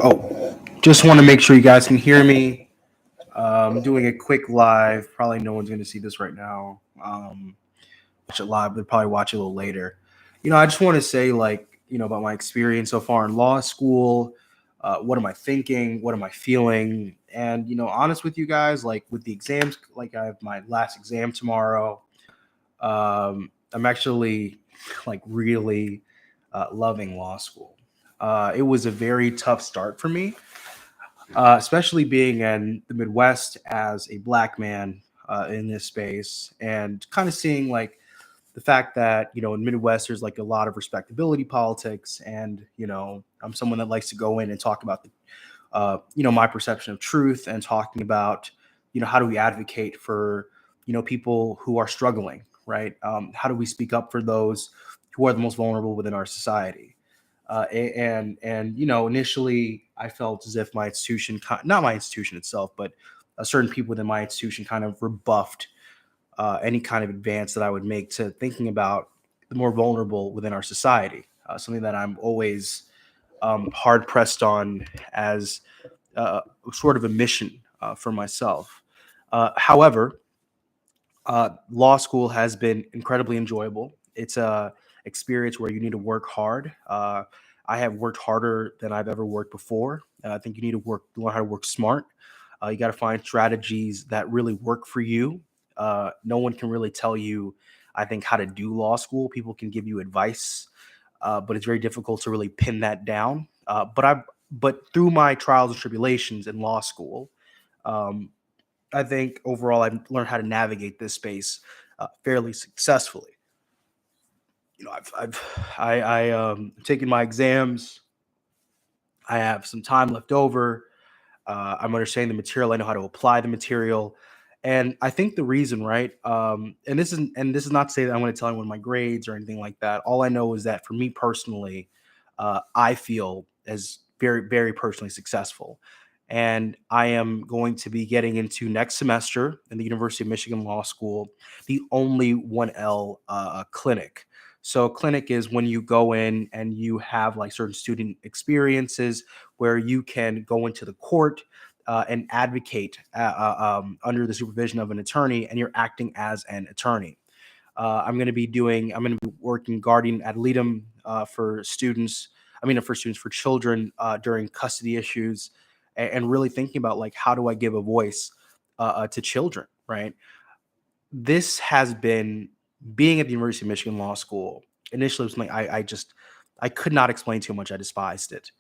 Oh, just want to make sure you guys can hear me. I'm doing a quick live. Probably no one's going to see this right now. Watch it live, but probably watch it a little later. I just want to say, about my experience so far in law school. What am I thinking? What am I feeling? And, honest with you guys, like with the exams, like I have my last exam tomorrow. I'm actually like really loving law school. It was a very tough start for me, especially being in the Midwest as a black man in this space, and kind of seeing like the fact that in Midwest there's like a lot of respectability politics, and I'm someone that likes to go in and talk about the my perception of truth, and talking about how do we advocate for people who are struggling, right? How do we speak up for those who are the most vulnerable within our society? And initially I felt as if my institution, not my institution itself, but certain people within my institution kind of rebuffed any kind of advance that I would make to thinking about the more vulnerable within our society. Something that I'm always hard pressed on as uh, sort of a mission for myself. However, law school has been incredibly enjoyable. It's a experience where you need to work hard. I have worked harder than I've ever worked before. I think you need to learn how to work smart. You got to find strategies that really work for you. No one can really tell you, I think, how to do law school. People can give you advice, but it's very difficult to really pin that down. But through my trials and tribulations in law school, um, I think overall I've learned how to navigate this space fairly successfully. I've taken my exams. I have some time left over. I'm understanding the material. I know how to apply the material, and I think the reason, right? And this is not to say that I'm going to tell anyone my grades or anything like that. All I know is that for me personally, I feel as very, very personally successful, and I am going to be getting into next semester in the University of Michigan Law School, the only 1L clinic. So, clinic is when you go in and you have like certain student experiences where you can go into the court and advocate under the supervision of an attorney, and you're acting as an attorney. I'm going to be working guardian ad litem for students. For students, for children during custody issues, and really thinking about like how do I give a voice to children, right? This has been being at the University of Michigan Law School. Initially, it was something I could not explain to how much I despised it,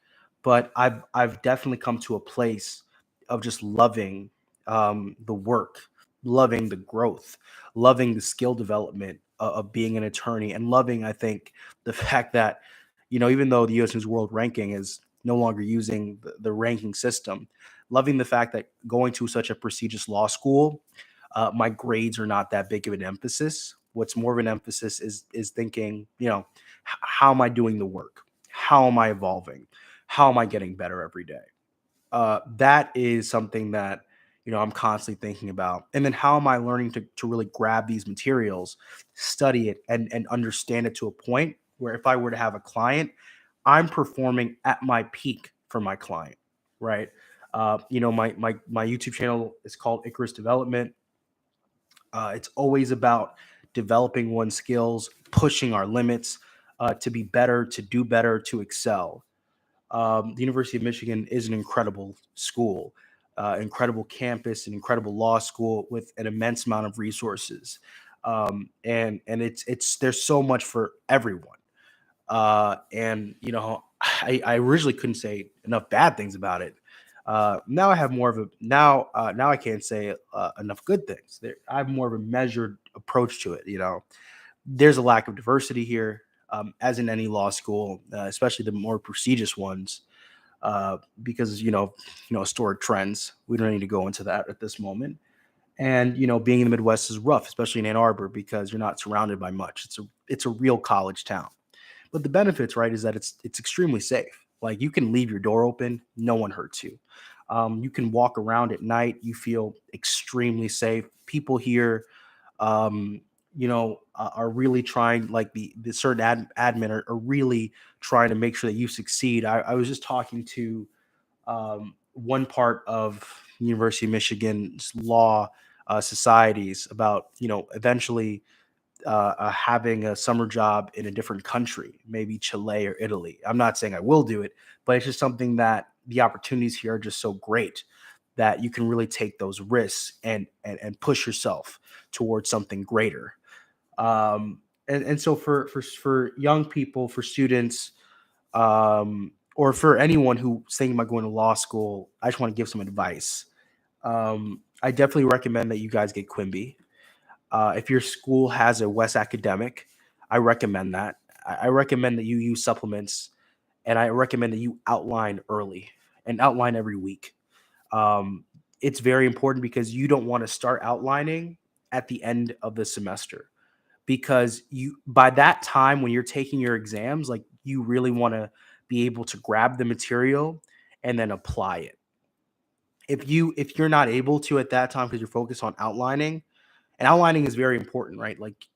but I've definitely come to a place of just loving the work, loving the growth, loving the skill development of being an attorney, and loving, I think, the fact that even though the U.S. News World Ranking is no longer using the ranking system, loving the fact that going to such a prestigious law school, my grades are not that big of an emphasis. What's more of an emphasis is thinking, how am I doing the work? How am I evolving? How am I getting better every day? That is something that I'm constantly thinking about. And then how am I learning to really grab these materials, study it, and understand it to a point where if I were to have a client, I'm performing at my peak for my client, right? My YouTube channel is called Icarus Development. It's always about developing one's skills, pushing our limits to be better, to do better, to excel. The University of Michigan is an incredible school, incredible campus, an incredible law school with an immense amount of resources, and it's there's so much for everyone. And I originally couldn't say enough bad things about it. Now I have more of a now I can't say enough good things. I have more of a measured approach to it. There's a lack of diversity here, as in any law school, especially the more prestigious ones, because historic trends. We don't need to go into that at this moment. And being in the Midwest is rough, especially in Ann Arbor, because you're not surrounded by much. It's a real college town. But the benefits, right, is that it's extremely safe. Like you can leave your door open, no one hurts you. You can walk around at night, you feel extremely safe. People here, are really trying, like the certain admin are really trying to make sure that you succeed. I was just talking to one part of University of Michigan's law societies about eventually having a summer job in a different country, maybe Chile or Italy. I'm not saying I will do it, but it's just something that the opportunities here are just so great that you can really take those risks and push yourself towards something greater. And so for young people, for students, or for anyone who's thinking about going to law school, I just want to give some advice. I definitely recommend that you guys get Quimby. If your school has a West Academic, I recommend that. I recommend that you use supplements, and I recommend that you outline early and outline every week. Um, it's very important because you don't want to start outlining at the end of the semester, because you by that time when you're taking your exams, like, you really want to be able to grab the material and then apply it. If you're not able to at that time because you're focused on outlining, and outlining is very important, right? Like,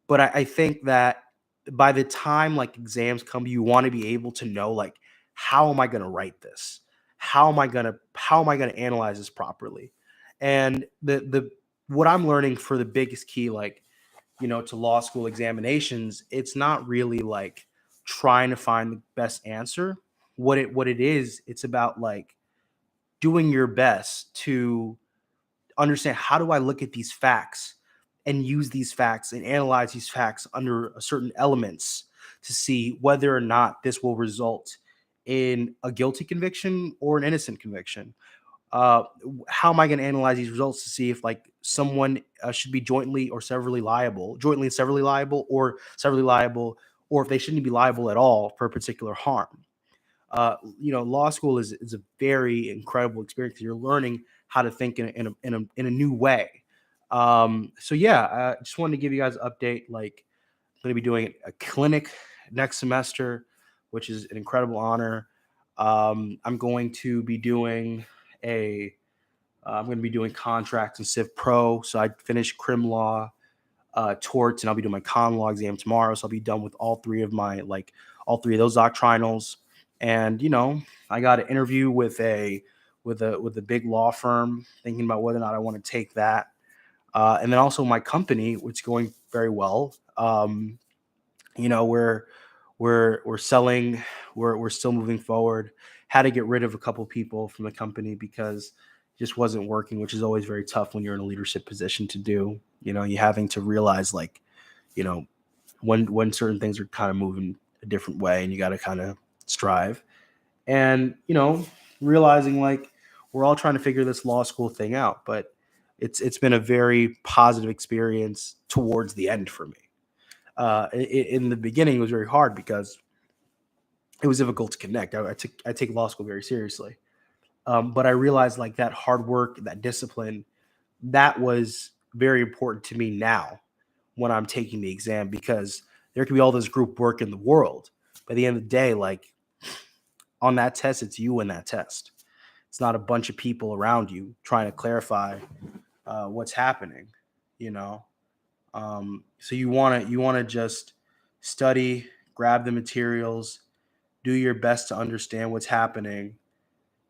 but I think that by the time like exams come, you want to be able to know, like, how am I going to write this? How am I going to analyze this properly? And the what I'm learning for the biggest key, like, to law school examinations, it's not really like trying to find the best answer. What it is, it's about like doing your best to understand, how do I look at these facts and use these facts and analyze these facts under certain elements to see whether or not this will result in a guilty conviction or an innocent conviction. How am I going to analyze these results to see if, like, someone should be jointly and severally liable, or if they shouldn't be liable at all for a particular harm? Law school is a very incredible experience. You're learning how to think in a new way. So yeah, I just wanted to give you guys an update. Like, I'm going to be doing a clinic next semester, which is an incredible honor. I'm going to be doing a I'm going to be doing contracts and Civ Pro. So I finished crim law, torts, and I'll be doing my con law exam tomorrow. So I'll be done with all three of those doctrinals. And I got an interview with a big law firm, thinking about whether or not I want to take that. And then also my company, which is going very well. You know, we're selling, we're still moving forward. Had to get rid of a couple people from the company because it just wasn't working, which is always very tough when you're in a leadership position to do. You having to realize, like, you know, when certain things are kind of moving a different way, and you got to kind of strive. And realizing, like, we're all trying to figure this law school thing out, but it's been a very positive experience towards the end for me. In the beginning, it was very hard because it was difficult to connect. I take law school very seriously, but I realized, like, that hard work, that discipline, that was very important to me now when I'm taking the exam, because there can be all this group work in the world. But at the end of the day, like, on that test, it's you and that test. It's not a bunch of people around you trying to clarify what's happening. You know, so you wanna just study, grab the materials, do your best to understand what's happening,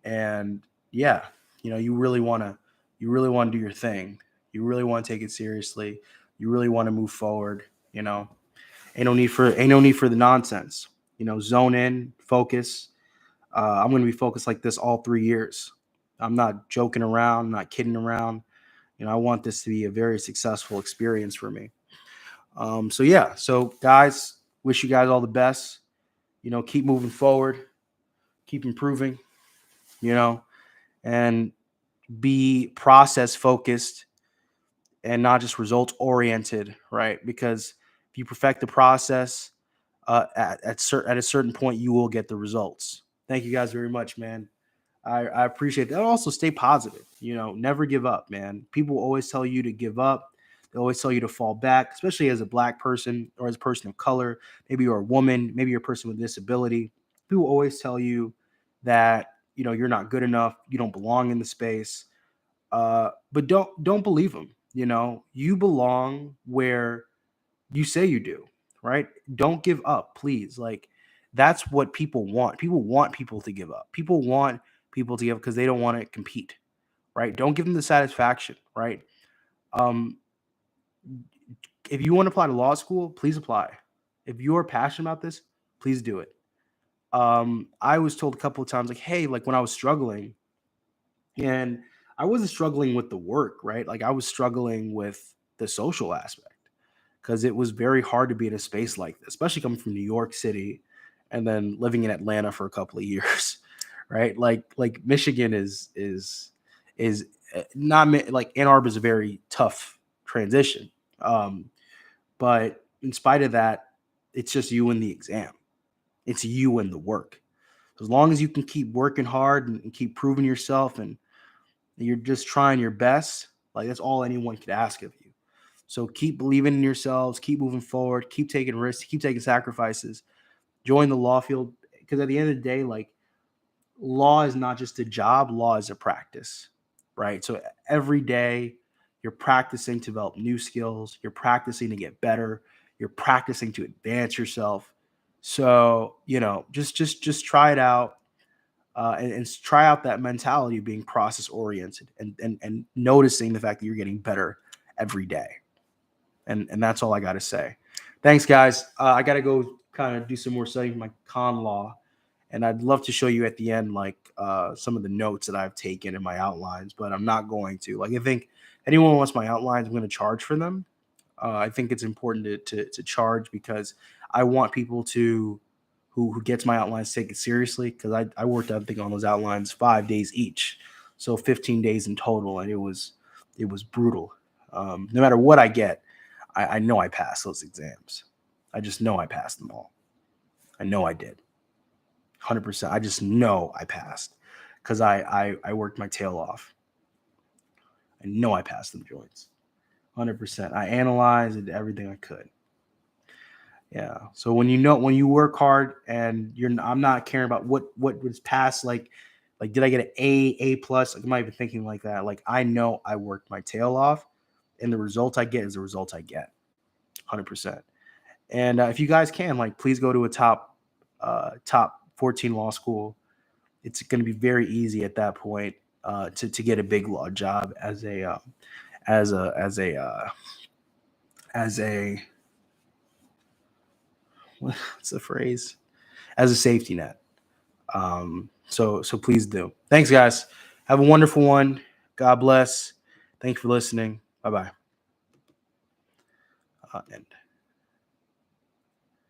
and yeah, you really want to do your thing. You really want to take it seriously. You really want to move forward. You know, ain't no need for the nonsense. Zone in, focus. I'm going to be focused like this all 3 years. I'm not joking around, not kidding around. I want this to be a very successful experience for me. So yeah, so guys, wish you guys all the best. Keep moving forward, keep improving. You know, and be process focused and not just result oriented, right? Because if you perfect the process, at a certain point, you will get the results. Thank you guys very much, man. I appreciate that. And also, stay positive. Never give up, man. People always tell you to give up. They always tell you to fall back, especially as a black person or as a person of color. Maybe you're a woman. Maybe you're a person with a disability. People always tell you that you're not good enough. You don't belong in the space. But don't believe them. You belong where you say you do, right? Don't give up, please. Like, that's what people want. People want people to give up. People want people together because they don't want to compete, right? Don't give them the satisfaction, right? Um, if you want to apply to law school, please apply. If you are passionate about this, please do it. I was told a couple of times, like, hey, like when I was struggling, and I wasn't struggling with the work, right? Like I was struggling with the social aspect because it was very hard to be in a space like this, especially coming from New York City and then living in Atlanta for a couple of years, right? Like Michigan is not like Ann Arbor is a very tough transition, but in spite of that, it's just you and the exam. It's you and the work. As long as you can keep working hard and keep proving yourself and you're just trying your best, like that's all anyone could ask of you. So keep believing in yourselves, keep moving forward, keep taking risks, keep taking sacrifices, join the law field. Because at the end of the day, like law is not just a job, law is a practice, right? So every day you're practicing to develop new skills, you're practicing to get better, you're practicing to advance yourself. So, just try it out. And try out that mentality of being process oriented and noticing the fact that you're getting better every day. And that's all I got to say. Thanks, guys. I got to go kind of do some more studying for my con law. And I'd love to show you at the end, like some of the notes that I've taken in my outlines, but I'm not going to. Like, I think anyone wants my outlines, I'm going to charge for them. I think it's important to charge because I want people to who gets my outlines take it seriously because I worked I think on those outlines 5 days each, so 15 days in total, and it was brutal. No matter what I get, I know I passed those exams. I just know I passed them all. I know I did, 100%. I just know I passed because I worked my tail off. I know I passed them joints, 100%. I analyzed and did everything I could. Yeah. So when you work hard and I'm not caring about what was passed, like did I get an A plus? Like, I'm not even thinking like that. Like I know I worked my tail off, and the result I get is the result I get, 100%. And if you guys can, like, please go to a top 14 law school. It's going to be very easy at that point to get a big law job as a as a as a as a what's the phrase, as a safety net. So please do. Thanks, guys. Have a wonderful one. God bless. Thank you for listening. Bye bye. End.